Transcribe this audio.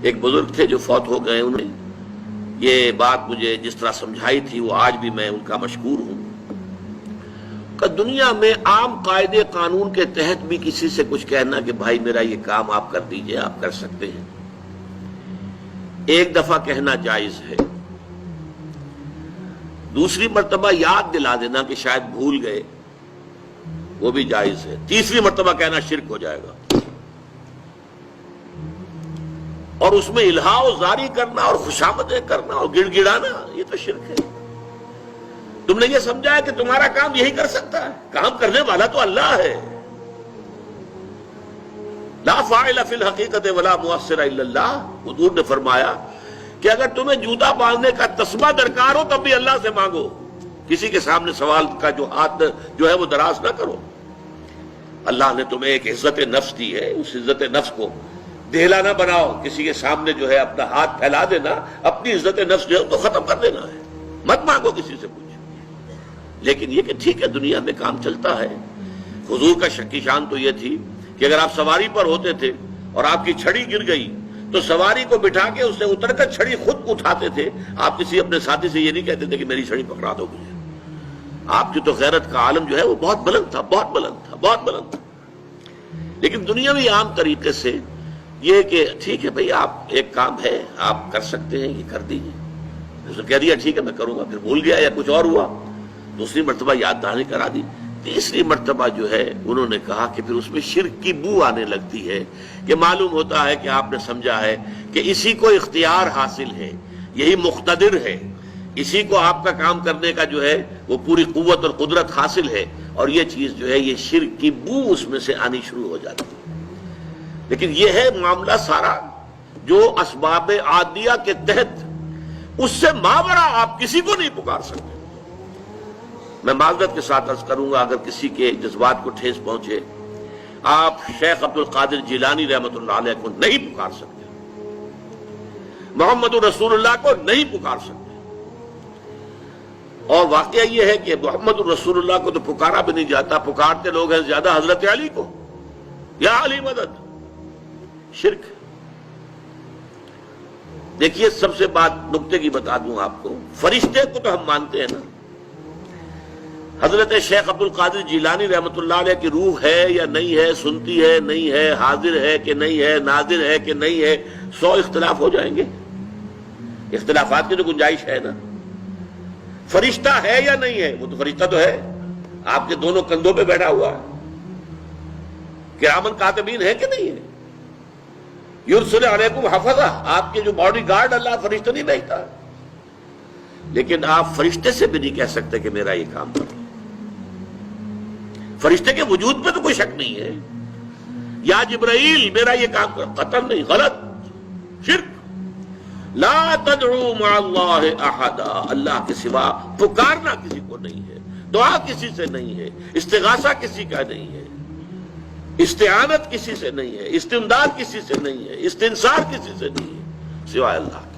ایک بزرگ تھے جو فوت ہو گئے، انہوں نے یہ بات مجھے جس طرح سمجھائی تھی وہ آج بھی میں ان کا مشکور ہوں کہ دنیا میں عام قاعدے قانون کے تحت بھی کسی سے کچھ کہنا کہ بھائی میرا یہ کام آپ کر دیجئے، آپ کر سکتے ہیں، ایک دفعہ کہنا جائز ہے، دوسری مرتبہ یاد دلا دینا کہ شاید بھول گئے وہ بھی جائز ہے، تیسری مرتبہ کہنا شرک ہو جائے گا، اور اس میں الہا و زاری کرنا اور خوشامدیں کرنا اور گڑ گڑانا یہ تو شرک ہے۔ تم نے یہ سمجھا ہے کہ تمہارا کام یہی کر سکتا ہے، کام کرنے والا تو اللہ ہے۔ لا فاعل فی الحقیقت ولا مؤثر الا اللہ، حضور نے فرمایا کہ اگر تمہیں جوتا باندھنے کا تسمہ درکار ہو تب بھی اللہ سے مانگو، کسی کے سامنے سوال کا جو ہاتھ جو ہے وہ دراز نہ کرو۔ اللہ نے تمہیں ایک عزت نفس دی ہے، اس عزت نفس کو دہلا نہ بناؤ، کسی کے سامنے جو ہے اپنا ہاتھ پھیلا دینا، اپنی عزت نفس جو ہے تو ختم کر دینا ہے، مت مانگو کسی سے کچھ۔ لیکن یہ کہ ٹھیک ہے دنیا میں کام چلتا ہے۔ حضور کا شکی شان تو یہ تھی کہ اگر آپ سواری پر ہوتے تھے اور آپ کی چھڑی گر گئی تو سواری کو بٹھا کے اس سے اتر کر چھڑی خود اٹھاتے تھے، آپ کسی اپنے ساتھی سے یہ نہیں کہتے تھے کہ میری چھڑی پکڑا دو مجھے۔ آپ کی تو غیرت کا عالم جو ہے وہ بہت بلند تھا، بہت بلند تھا، بہت بلند تھا۔ لیکن دنیاوی عام طریقے سے یہ کہ ٹھیک ہے بھئی آپ ایک کام ہے آپ کر سکتے ہیں، یہ کر دیجیے۔ اس نے کہہ دیا ٹھیک ہے میں کروں گا، پھر بھول گیا یا کچھ اور ہوا، دوسری مرتبہ یاد دہانی کرا دی، تیسری مرتبہ جو ہے انہوں نے کہا کہ پھر اس میں شرک کی بو آنے لگتی ہے کہ معلوم ہوتا ہے کہ آپ نے سمجھا ہے کہ اسی کو اختیار حاصل ہے، یہی مقتدر ہے، اسی کو آپ کا کام کرنے کا جو ہے وہ پوری قوت اور قدرت حاصل ہے، اور یہ چیز جو ہے یہ شرک کی بو اس میں سے آنی شروع ہو جاتی ہے۔ لیکن یہ ہے معاملہ سارا جو اسباب عادیہ کے تحت، اس سے ماورا آپ کسی کو نہیں پکار سکتے۔ میں معذرت کے ساتھ عرض کروں گا اگر کسی کے جذبات کو ٹھیس پہنچے، آپ شیخ عبد القادر جیلانی رحمۃ اللہ علیہ کو نہیں پکار سکتے، محمد رسول اللہ کو نہیں پکار سکتے، اور واقعہ یہ ہے کہ محمد رسول اللہ کو تو پکارا بھی نہیں جاتا، پکارتے لوگ ہیں زیادہ حضرت علی کو، یا علی مدد، شرک۔ دیکھیے سب سے بات نکتے کی بتا دوں آپ کو، فرشتے کو تو ہم مانتے ہیں نا، حضرت شیخ عبد القادر جیلانی رحمۃ اللہ علیہ کی روح ہے یا نہیں ہے، سنتی ہے نہیں ہے، حاضر ہے کہ نہیں ہے، ناظر ہے کہ نہیں ہے، 100 اختلاف ہو جائیں گے، اختلافات کی تو گنجائش ہے نا۔ فرشتہ ہے یا نہیں ہے، وہ تو فرشتہ تو ہے، آپ کے دونوں کندھوں پہ بیٹھا ہوا ہے، کرامن کاتبین ہے کہ نہیں ہے، یرسل علیکم حفظہ، آپ کے جو باڈی گارڈ اللہ فرشتہ نہیں بھیجتا، لیکن آپ فرشتے سے بھی نہیں کہہ سکتے کہ میرا یہ کام کرو۔ فرشتے کے وجود پہ تو کوئی شک نہیں ہے، یا جبرائیل میرا یہ کام کرو، قطعاً نہیں، غلط، شرک۔ لا تدعو مع اللہ احدا، اللہ کے سوا پکارنا کسی کو نہیں ہے، دعا کسی سے نہیں ہے، استغاثہ کسی کا نہیں ہے، استعانت کسی سے نہیں ہے، استمداد کسی سے نہیں ہے، استنصار کسی سے نہیں ہے سوائے اللہ کے۔